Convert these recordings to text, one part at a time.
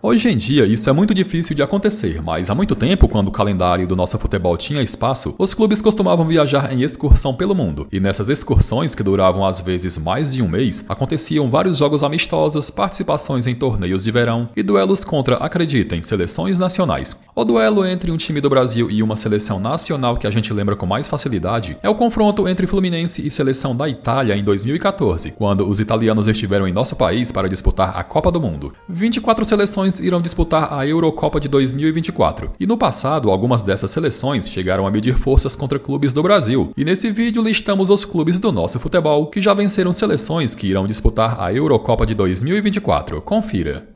Hoje em dia, isso é muito difícil de acontecer, mas há muito tempo, quando o calendário do nosso futebol tinha espaço, os clubes costumavam viajar em excursão pelo mundo. E nessas excursões, que duravam às vezes mais de um mês, aconteciam vários jogos amistosos, participações em torneios de verão e duelos contra, acreditem, seleções nacionais. O duelo entre um time do Brasil e uma seleção nacional que a gente lembra com mais facilidade é o confronto entre Fluminense e seleção da Itália em 2014, quando os italianos estiveram em nosso país para disputar a Copa do Mundo. 24 seleções irão disputar a Eurocopa de 2024. E no passado, algumas dessas seleções chegaram a medir forças contra clubes do Brasil. E nesse vídeo listamos os clubes do nosso futebol que já venceram seleções que irão disputar a Eurocopa de 2024. Confira.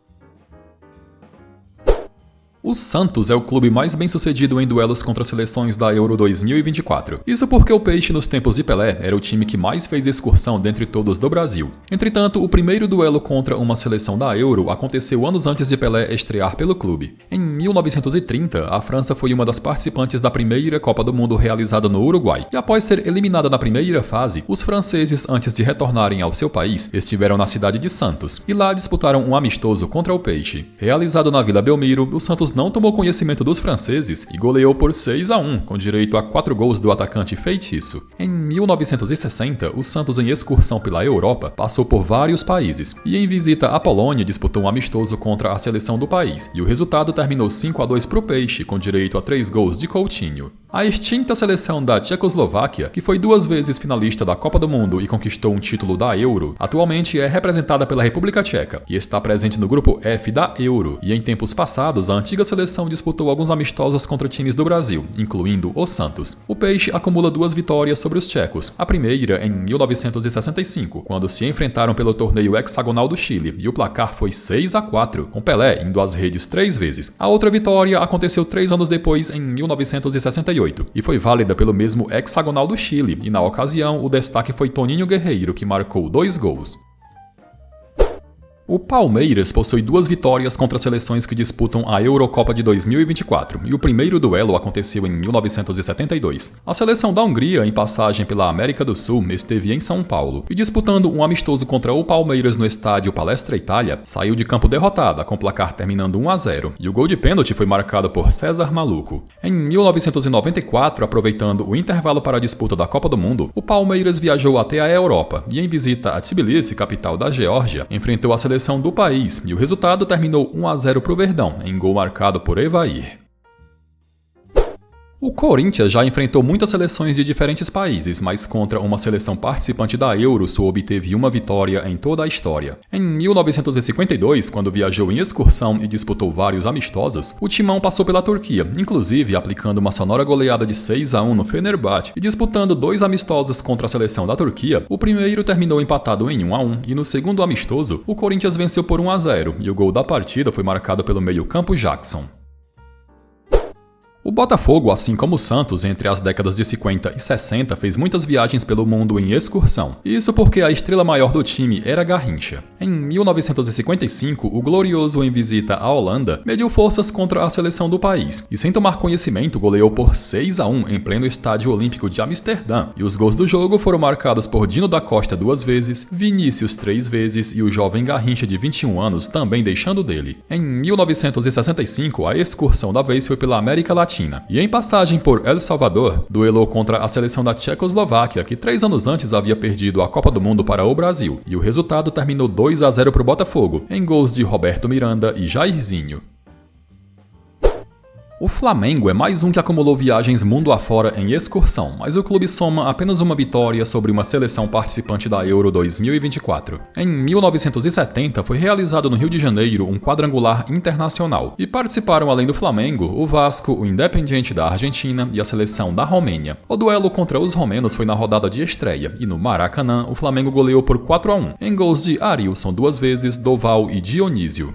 O Santos é o clube mais bem-sucedido em duelos contra seleções da Euro 2024. Isso porque o Peixe, nos tempos de Pelé, era o time que mais fez excursão dentre todos do Brasil. Entretanto, o primeiro duelo contra uma seleção da Euro aconteceu anos antes de Pelé estrear pelo clube. Em 1930, a França foi uma das participantes da primeira Copa do Mundo realizada no Uruguai. E após ser eliminada na primeira fase, os franceses, antes de retornarem ao seu país, estiveram na cidade de Santos e lá disputaram um amistoso contra o Peixe. Realizado na Vila Belmiro, o Santos não tomou conhecimento dos franceses e goleou por 6-1, com direito a 4 gols do atacante feitiço. Em 1960, o Santos, em excursão pela Europa, passou por vários países e, em visita à Polônia, disputou um amistoso contra a seleção do país, e o resultado terminou 5-2 para o Peixe, com direito a 3 gols de Coutinho. A extinta seleção da Tchecoslováquia, que foi 2 vezes finalista da Copa do Mundo e conquistou um título da Euro, atualmente é representada pela República Tcheca, que está presente no grupo F da Euro, e em tempos passados a antiga seleção disputou alguns amistosos contra times do Brasil, incluindo o Santos. O Peixe acumula 2 vitórias sobre os tchecos, a primeira em 1965, quando se enfrentaram pelo torneio hexagonal do Chile, e o placar foi 6-4, com Pelé indo às redes 3 vezes. A outra vitória aconteceu 3 anos depois, em 1968, e foi válida pelo mesmo hexagonal do Chile, e na ocasião o destaque foi Toninho Guerreiro, que marcou 2 gols. O Palmeiras possui 2 vitórias contra seleções que disputam a Eurocopa de 2024, e o primeiro duelo aconteceu em 1972. A seleção da Hungria, em passagem pela América do Sul, esteve em São Paulo, e disputando um amistoso contra o Palmeiras no estádio Palestra Itália, saiu de campo derrotada, com o placar terminando 1-0, e o gol de pênalti foi marcado por César Maluco. Em 1994, aproveitando o intervalo para a disputa da Copa do Mundo, o Palmeiras viajou até a Europa, e em visita a Tbilisi, capital da Geórgia, enfrentou a seleção do país, e o resultado terminou 1-0 para o Verdão, em gol marcado por Evair. O Corinthians já enfrentou muitas seleções de diferentes países, mas contra uma seleção participante da Euro só obteve 1 vitória em toda a história. Em 1952, quando viajou em excursão e disputou vários amistosos, o timão passou pela Turquia, inclusive aplicando uma sonora goleada de 6-1 no Fenerbahçe e disputando 2 amistosos contra a seleção da Turquia. O primeiro terminou empatado em 1-1 e no segundo amistoso, o Corinthians venceu por 1-0 e o gol da partida foi marcado pelo meio-campo Jackson. O Botafogo, assim como o Santos, entre as décadas de 50 e 60, fez muitas viagens pelo mundo em excursão. Isso porque a estrela maior do time era Garrincha. Em 1955, o glorioso, em visita à Holanda, mediu forças contra a seleção do país e, sem tomar conhecimento, goleou por 6-1 em pleno estádio olímpico de Amsterdã. E os gols do jogo foram marcados por Dino da Costa 2 vezes, Vinícius 3 vezes e o jovem Garrincha de 21 anos também deixando dele. Em 1965, a excursão da vez foi pela América Latina. E em passagem por El Salvador, duelou contra a seleção da Tchecoslováquia, que 3 anos antes havia perdido a Copa do Mundo para o Brasil, e o resultado terminou 2-0 para o Botafogo, em gols de Roberto Miranda e Jairzinho. O Flamengo é mais um que acumulou viagens mundo afora em excursão, mas o clube soma apenas 1 vitória sobre uma seleção participante da Euro 2024. Em 1970 foi realizado no Rio de Janeiro um quadrangular internacional, e participaram além do Flamengo, o Vasco, o Independiente da Argentina e a seleção da Romênia. O duelo contra os romenos foi na rodada de estreia, e no Maracanã o Flamengo goleou por 4-1, em gols de Arilson 2 vezes, Doval e Dionísio.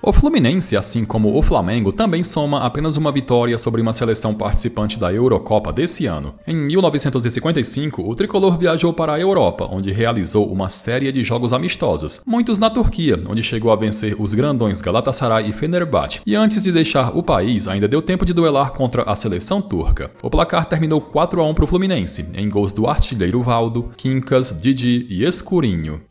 O Fluminense, assim como o Flamengo, também soma apenas 1 vitória sobre uma seleção participante da Eurocopa desse ano. Em 1955, o tricolor viajou para a Europa, onde realizou uma série de jogos amistosos, muitos na Turquia, onde chegou a vencer os grandões Galatasaray e Fenerbahçe, e antes de deixar o país, ainda deu tempo de duelar contra a seleção turca. O placar terminou 4-1 para o Fluminense, em gols do artilheiro Valdo, Quincas, Didi e Escurinho.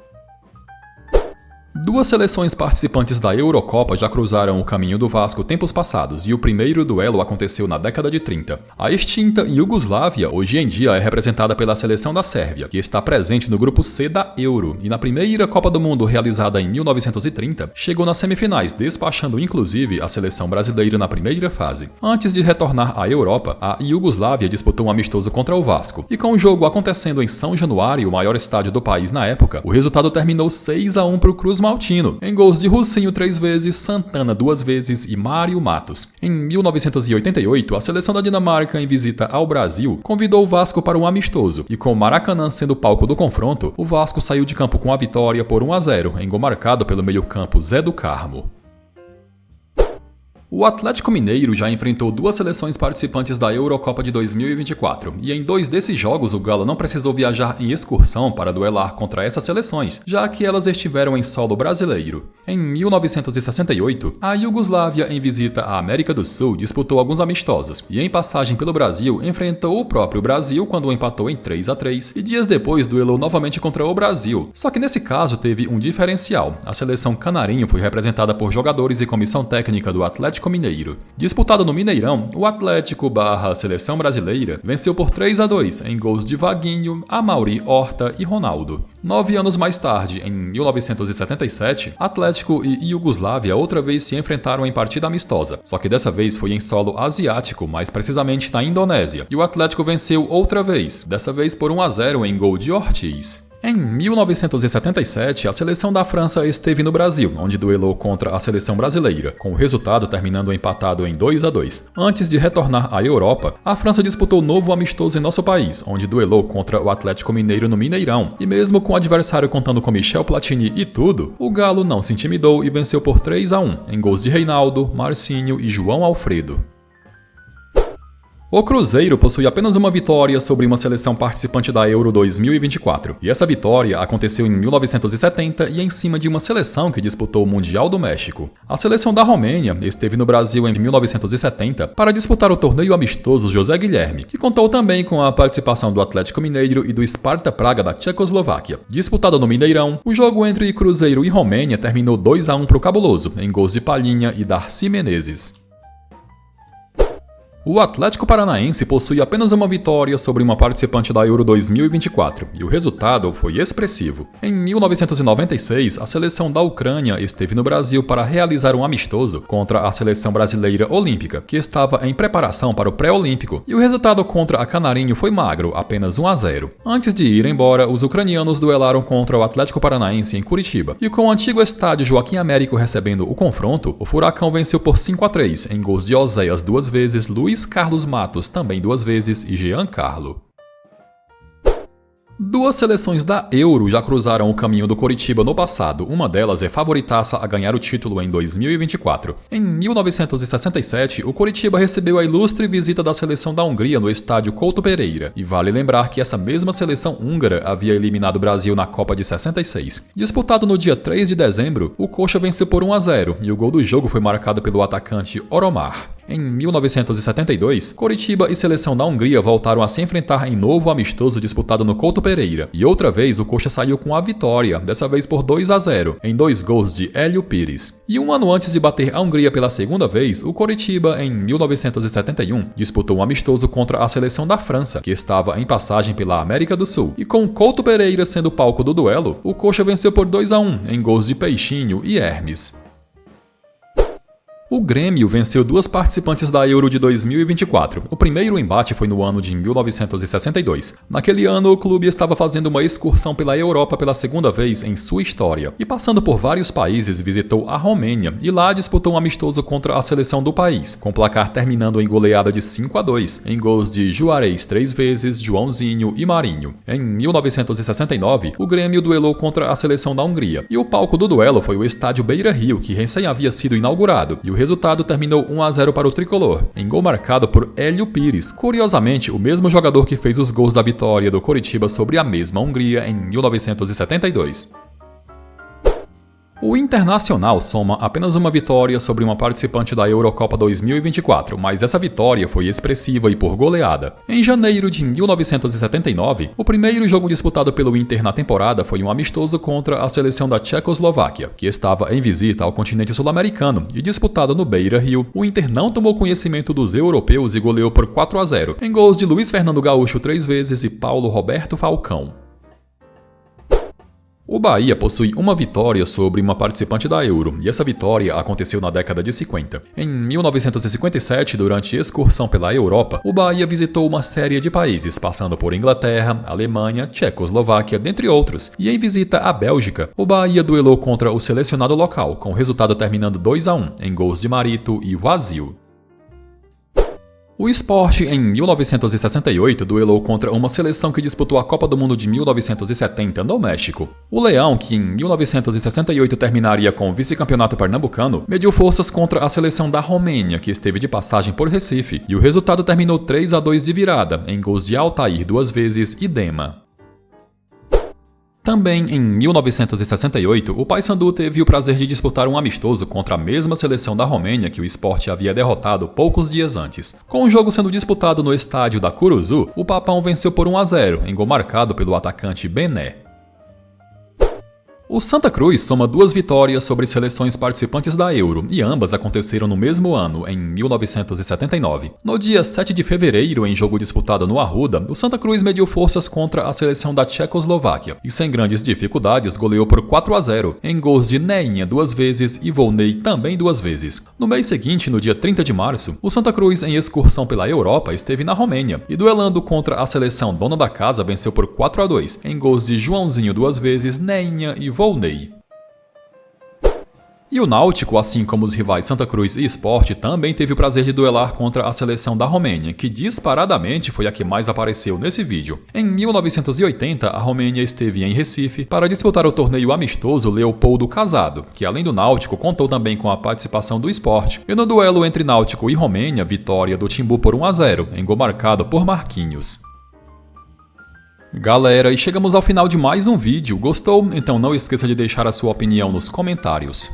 Duas seleções participantes da Eurocopa já cruzaram o caminho do Vasco tempos passados, e o primeiro duelo aconteceu na década de 30. A extinta Iugoslávia hoje em dia é representada pela seleção da Sérvia, que está presente no grupo C da Euro, e na primeira Copa do Mundo realizada em 1930, chegou nas semifinais, despachando inclusive a seleção brasileira na primeira fase. Antes de retornar à Europa, a Iugoslávia disputou um amistoso contra o Vasco, e com o jogo acontecendo em São Januário, o maior estádio do país na época, o resultado terminou 6-1 para o Cruz Maltino, em gols de Russinho 3 vezes, Santana 2 vezes e Mário Matos. Em 1988, a seleção da Dinamarca, em visita ao Brasil, convidou o Vasco para um amistoso, e com o Maracanã sendo palco do confronto, o Vasco saiu de campo com a vitória por 1-0, em gol marcado pelo meio-campo Zé do Carmo. O Atlético Mineiro já enfrentou duas seleções participantes da Eurocopa de 2024, e em 2 desses jogos o Galo não precisou viajar em excursão para duelar contra essas seleções, já que elas estiveram em solo brasileiro. Em 1968, a Iugoslávia, em visita à América do Sul, disputou alguns amistosos, e em passagem pelo Brasil, enfrentou o próprio Brasil quando empatou em 3-3, e dias depois duelou novamente contra o Brasil. Só que nesse caso teve um diferencial: a seleção canarinho foi representada por jogadores e comissão técnica do Atlético Mineiro. Disputado no Mineirão, o Atlético/Seleção Brasileira venceu por 3-2 em gols de Vaguinho, Amaury Horta e Ronaldo. 9 anos mais tarde, em 1977, Atlético e Iugoslávia outra vez se enfrentaram em partida amistosa, só que dessa vez foi em solo asiático, mais precisamente na Indonésia, e o Atlético venceu outra vez, dessa vez por 1-0 em gol de Ortiz. Em 1977, a seleção da França esteve no Brasil, onde duelou contra a seleção brasileira, com o resultado terminando empatado em 2-2. Antes de retornar à Europa, a França disputou novo amistoso em nosso país, onde duelou contra o Atlético Mineiro no Mineirão, e mesmo com o adversário contando com Michel Platini e tudo, o Galo não se intimidou e venceu por 3-1, em gols de Reinaldo, Marcinho e João Alfredo. O Cruzeiro possui apenas uma vitória sobre uma seleção participante da Euro 2024, e essa vitória aconteceu em 1970 e em cima de uma seleção que disputou o Mundial do México. A seleção da Romênia esteve no Brasil em 1970 para disputar o torneio amistoso José Guilherme, que contou também com a participação do Atlético Mineiro e do Sparta Praga da Tchecoslováquia. Disputado no Mineirão, o jogo entre Cruzeiro e Romênia terminou 2-1 para o Cabuloso, em gols de Palhinha e Darcy Menezes. O Atlético Paranaense possui apenas uma vitória sobre uma participante da Euro 2024, e o resultado foi expressivo. Em 1996, a seleção da Ucrânia esteve no Brasil para realizar um amistoso contra a seleção brasileira olímpica, que estava em preparação para o pré-olímpico, e o resultado contra a Canarinho foi magro, apenas 1-0. Antes de ir embora, os ucranianos duelaram contra o Atlético Paranaense em Curitiba, e com o antigo estádio Joaquim Américo recebendo o confronto, o Furacão venceu por 5-3, em gols de Oséias 2 vezes, Luiz Carlos Matos também 2 vezes e Jean Carlo. Duas seleções da Euro já cruzaram o caminho do Coritiba no passado, uma delas é favoritaça a ganhar o título em 2024. Em 1967, o Coritiba recebeu a ilustre visita da seleção da Hungria no estádio Couto Pereira, e vale lembrar que essa mesma seleção húngara havia eliminado o Brasil na Copa de 66. Disputado no dia 3 de dezembro, o Coxa venceu por 1-0, e o gol do jogo foi marcado pelo atacante Oromar. Em 1972, Coritiba e seleção da Hungria voltaram a se enfrentar em novo amistoso disputado no Couto Pereira, e outra vez o Coxa saiu com a vitória, dessa vez por 2-0, em 2 gols de Hélio Pires. E um ano antes de bater a Hungria pela segunda vez, o Coritiba, em 1971, disputou um amistoso contra a seleção da França, que estava em passagem pela América do Sul, e com Couto Pereira sendo o palco do duelo, o Coxa venceu por 2-1, em gols de Peixinho e Hermes. O Grêmio venceu duas participantes da Euro de 2024. O primeiro embate foi no ano de 1962. Naquele ano, o clube estava fazendo uma excursão pela Europa pela segunda vez em sua história. E passando por vários países, visitou a Romênia e lá disputou um amistoso contra a seleção do país, com o placar terminando em goleada de 5-2, em gols de Juarez 3 vezes, Joãozinho e Marinho. Em 1969, o Grêmio duelou contra a seleção da Hungria. E o palco do duelo foi o estádio Beira-Rio, que recém havia sido inaugurado. E o resultado terminou 1-0 para o tricolor, em gol marcado por Hélio Pires, curiosamente o mesmo jogador que fez os gols da vitória do Coritiba sobre a mesma Hungria em 1972. O Internacional soma apenas uma vitória sobre uma participante da Eurocopa 2024, mas essa vitória foi expressiva e por goleada. Em janeiro de 1979, o primeiro jogo disputado pelo Inter na temporada foi um amistoso contra a seleção da Tchecoslováquia, que estava em visita ao continente sul-americano, e disputado no Beira-Rio, o Inter não tomou conhecimento dos europeus e goleou por 4-0, em gols de Luiz Fernando Gaúcho 3 vezes e Paulo Roberto Falcão. O Bahia possui uma vitória sobre uma participante da Euro, e essa vitória aconteceu na década de 50. Em 1957, durante excursão pela Europa, o Bahia visitou uma série de países, passando por Inglaterra, Alemanha, Tchecoslováquia, dentre outros, e em visita à Bélgica, o Bahia duelou contra o selecionado local, com o resultado terminando 2-1, em gols de Marito e Vazio. O Sport, em 1968, duelou contra uma seleção que disputou a Copa do Mundo de 1970 no México. O Leão, que em 1968 terminaria com o vice-campeonato pernambucano, mediu forças contra a seleção da Romênia, que esteve de passagem por Recife, e o resultado terminou 3-2 de virada, em gols de Altair 2 vezes e Dema. Também em 1968, o Paysandu teve o prazer de disputar um amistoso contra a mesma seleção da Romênia que o Sport havia derrotado poucos dias antes. Com o jogo sendo disputado no estádio da Curuzu, o Papão venceu por 1-0, em gol marcado pelo atacante Bené. O Santa Cruz soma 2 vitórias sobre seleções participantes da Euro, e ambas aconteceram no mesmo ano, em 1979. No dia 7 de fevereiro, em jogo disputado no Arruda, o Santa Cruz mediu forças contra a seleção da Tchecoslováquia, e sem grandes dificuldades goleou por 4-0, em gols de Neinha 2 vezes e Volney também 2 vezes. No mês seguinte, no dia 30 de março, o Santa Cruz, em excursão pela Europa, esteve na Romênia, e duelando contra a seleção dona da casa venceu por 4-2, em gols de Joãozinho 2 vezes, Neinha e Volney. E o Náutico, assim como os rivais Santa Cruz e Sport, também teve o prazer de duelar contra a seleção da Romênia, que disparadamente foi a que mais apareceu nesse vídeo. Em 1980, a Romênia esteve em Recife para disputar o torneio amistoso Leopoldo Casado, que além do Náutico contou também com a participação do Sport. E no duelo entre Náutico e Romênia, vitória do Timbu por 1-0, em gol marcado por Marquinhos. Galera, e chegamos ao final de mais um vídeo. Gostou? Então não esqueça de deixar a sua opinião nos comentários.